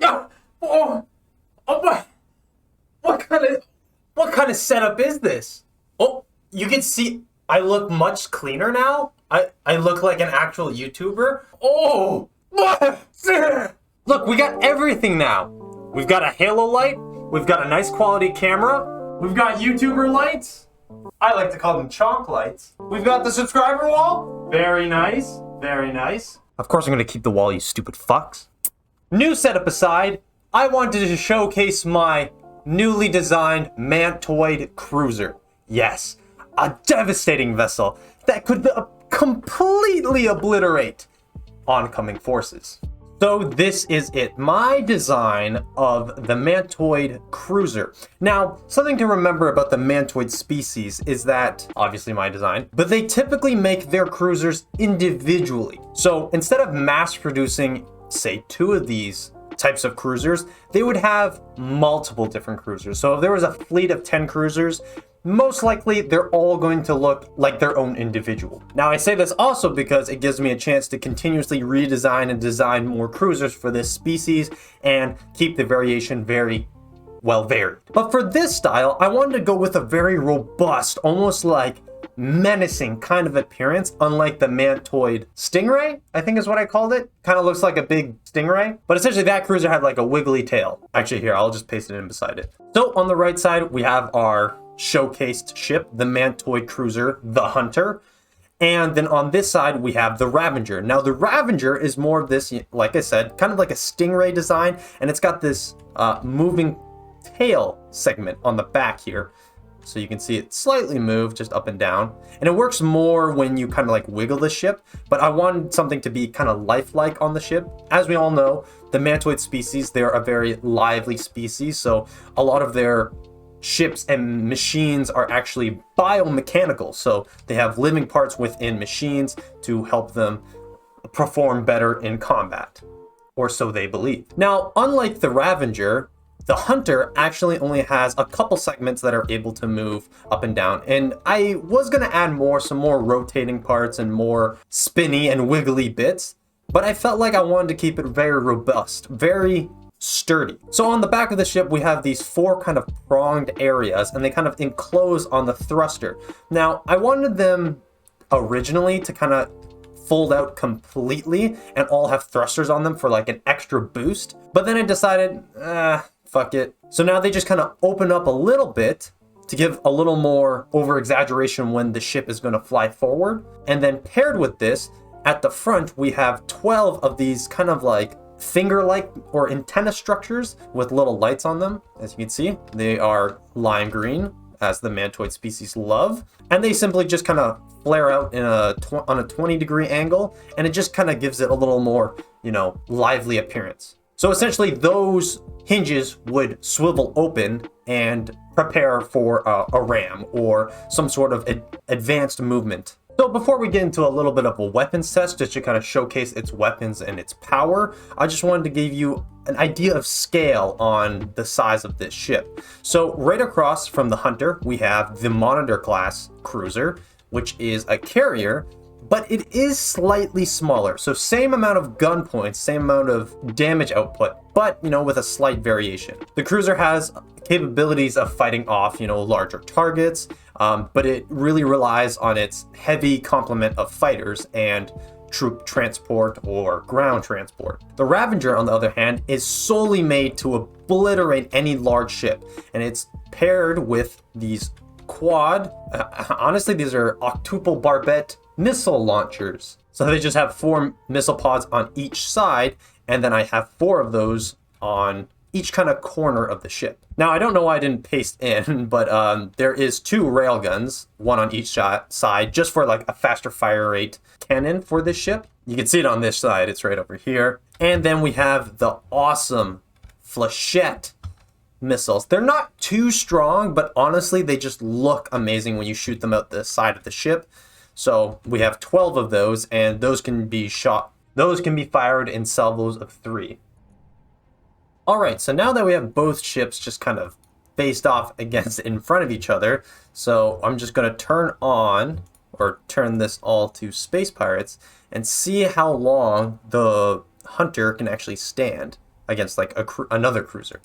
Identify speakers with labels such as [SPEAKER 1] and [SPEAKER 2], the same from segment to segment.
[SPEAKER 1] Yeah. Oh, oh my. What kind of setup is this? Oh, you can see I look much cleaner now. I look like an actual YouTuber. Oh, look, we got everything now. We've got a halo light. We've got a nice quality camera. We've got YouTuber lights. I like to call them Chonk lights. We've got the subscriber wall. Very nice. Very nice. Of course, I'm going to keep the wall, you stupid fucks. New setup aside, I wanted to showcase my newly designed Mantoid cruiser. Yes, a devastating vessel that could completely obliterate oncoming forces. So this is it, my design of the Mantoid cruiser. Now, something to remember about the Mantoid species is that, obviously my design, but they typically make their cruisers individually. So instead of mass producing, say, 2 of these types of cruisers, they would have multiple different cruisers. So if there was a fleet of 10 cruisers, most likely they're all going to look like their own individual. Now I say this also because it gives me a chance to continuously redesign and design more cruisers for this species and keep the variation very well varied. But for this style, I wanted to go with a very robust, almost like menacing kind of appearance, unlike the Mantoid Stingray, I think is what I called it. Kind of looks like a big stingray, but essentially that cruiser had like a wiggly tail. Actually, here, I'll just paste it in beside it. So on the right side, we have our showcased ship, the Mantoid cruiser, the Hunter. And then on this side, we have the Ravager. Now the Ravager is more of this, like I said, kind of like a stingray design, and it's got this moving tail segment on the back here. So you can see it slightly move just up and down. And it works more when you kind of like wiggle the ship, but I wanted something to be kind of lifelike on the ship. As we all know, the Mantoid species, they're a very lively species. So a lot of their ships and machines are actually biomechanical. So they have living parts within machines to help them perform better in combat, or so they believe. Now, unlike the Ravager, the Hunter actually only has a couple segments that are able to move up and down. And I was going to add some more rotating parts and more spinny and wiggly bits, but I felt like I wanted to keep it very robust, very sturdy. So on the back of the ship, we have these 4 kind of pronged areas, and they kind of enclose on the thruster. Now, I wanted them originally to kind of fold out completely and all have thrusters on them for like an extra boost. But then I decided, fuck it. So now they just kind of open up a little bit to give a little more over exaggeration when the ship is going to fly forward. And then paired with this, at the front, we have 12 of these kind of like finger-like or antenna structures with little lights on them. As you can see, they are lime green, as the Mantoid species love. And they simply just kind of flare out in on a 20-degree angle, and it just kind of gives it a little more, lively appearance. So essentially those hinges would swivel open and prepare for a ram or some sort of advanced movement. So before we get into a little bit of a weapons test, just to kind of showcase its weapons and its power, I just wanted to give you an idea of scale on the size of this ship. So right across from the Hunter, we have the Monitor class cruiser, which is a carrier, but it is slightly smaller. So same amount of gun points, same amount of damage output, but, with a slight variation. The cruiser has capabilities of fighting off, larger targets, but it really relies on its heavy complement of fighters and troop transport or ground transport. The Ravager, on the other hand, is solely made to obliterate any large ship, and it's paired with these honestly, these are octuple barbette missile launchers. So they just have 4 missile pods on each side, and then I have 4 of those on each kind of corner of the ship. Now, I don't know why I didn't paste in, but there is 2 railguns, 1 on each side, just for like a faster fire rate cannon for this ship. You can see it on this side, it's right over here. And then we have the awesome flechette missiles. They're not too strong, but honestly, they just look amazing when you shoot them out the side of the ship. So we have 12 of those, and those can be fired in salvos of 3. All right, so now that we have both ships just kind of faced off against in front of each other, so I'm just going to turn this all to Space Pirates and see how long the Hunter can actually stand. against like another cruiser.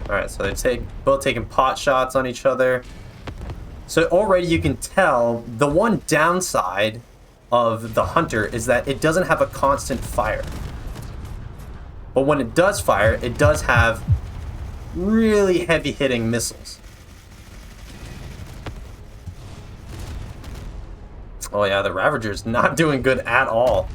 [SPEAKER 1] Alright, so they're both taking pot shots on each other. So already you can tell the one downside of the Hunter is that it doesn't have a constant fire. But when it does fire, it does have really heavy hitting missiles. Oh yeah, the Ravager's not doing good at all.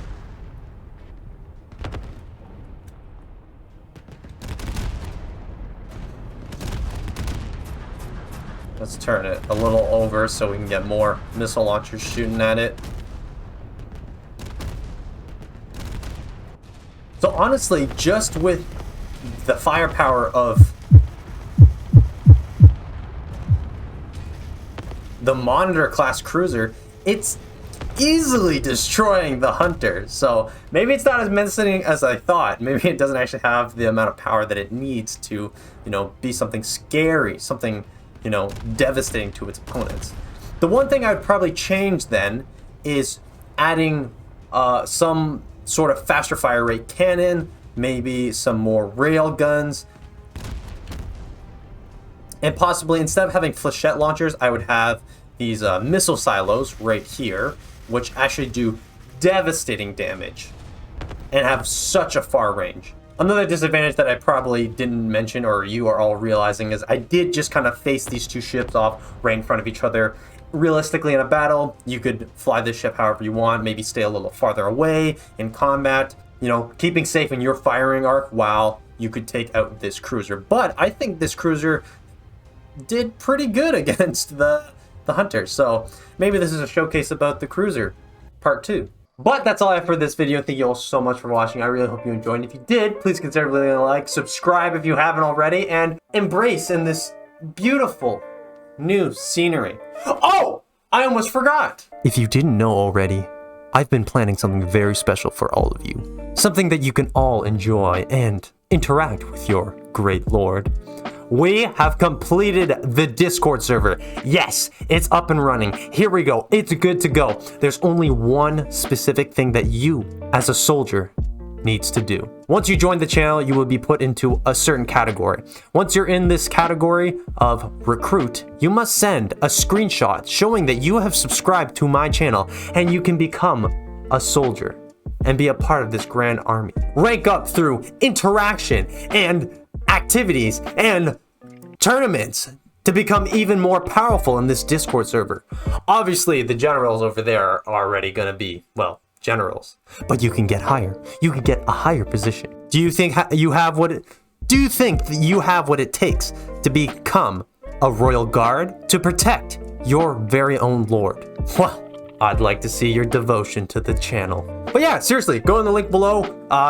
[SPEAKER 1] Let's turn it a little over so we can get more missile launchers shooting at it. So honestly, just with the firepower of the Monitor class cruiser, it's easily destroying the Hunter. So maybe it's not as menacing as I thought. Maybe it doesn't actually have the amount of power that it needs to, be something scary, something, devastating to its opponents. The one thing I'd probably change then is adding some sort of faster fire rate cannon, maybe some more rail guns, and possibly instead of having flechette launchers, I would have these missile silos right here, which actually do devastating damage and have such a far range. Another disadvantage that I probably didn't mention, or you are all realizing, is I did just kind of face these two ships off right in front of each other. Realistically, in a battle, you could fly this ship however you want, maybe stay a little farther away in combat, keeping safe in your firing arc while you could take out this cruiser. But I think this cruiser did pretty good against the Hunter, so maybe this is a showcase about the cruiser, part 2. But that's all I have for this video. Thank you all so much for watching. I really hope you enjoyed. And if you did, please consider leaving a like, subscribe if you haven't already, and embrace in this beautiful new scenery. Oh, I almost forgot. If you didn't know already, I've been planning something very special for all of you. Something that you can all enjoy and interact with your great lord. We have completed the Discord server. Yes, it's up and running. Here we go. It's good to go. There's only one specific thing that you, as a soldier, needs to do. Once you join the channel, you will be put into a certain category. Once you're in this category of recruit, you must send a screenshot showing that you have subscribed to my channel and you can become a soldier and be a part of this grand army. Rank up through interaction and activities and tournaments to become even more powerful in this Discord server. Obviously, the generals over there are already going to be, well, generals, but you can get higher. You can get a higher position. Do you think you have what it takes to become a royal guard to protect your very own lord? Well, I'd like to see your devotion to the channel. But yeah, seriously, go in the link below,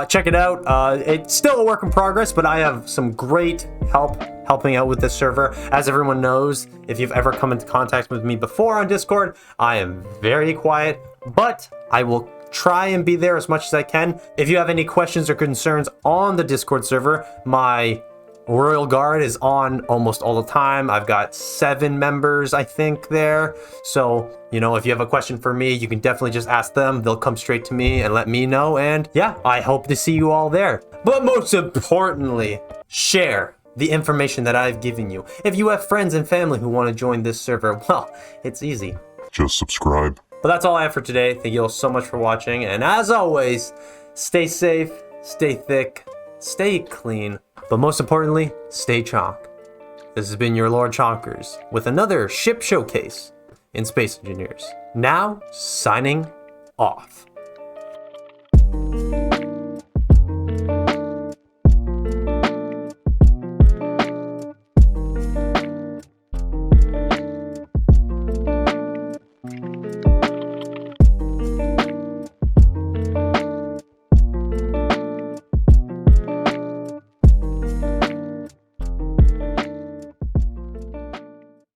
[SPEAKER 1] check it out. It's still a work in progress, but I have some great help helping out with this server. As everyone knows, if you've ever come into contact with me before on Discord, I am very quiet, but I will try and be there as much as I can. If you have any questions or concerns on the Discord server, my Royal Guard is on almost all the time. I've got 7 members, I think, there. So, if you have a question for me, you can definitely just ask them. They'll come straight to me and let me know. And yeah, I hope to see you all there. But most importantly, share the information that I've given you. If you have friends and family who want to join this server, well, it's easy.
[SPEAKER 2] Just subscribe.
[SPEAKER 1] But that's all I have for today. Thank you all so much for watching. And as always, stay safe, stay thick, stay clean. But most importantly, stay Chonk. This has been your Lord Chonkers with another ship showcase in Space Engineers. Now, signing off.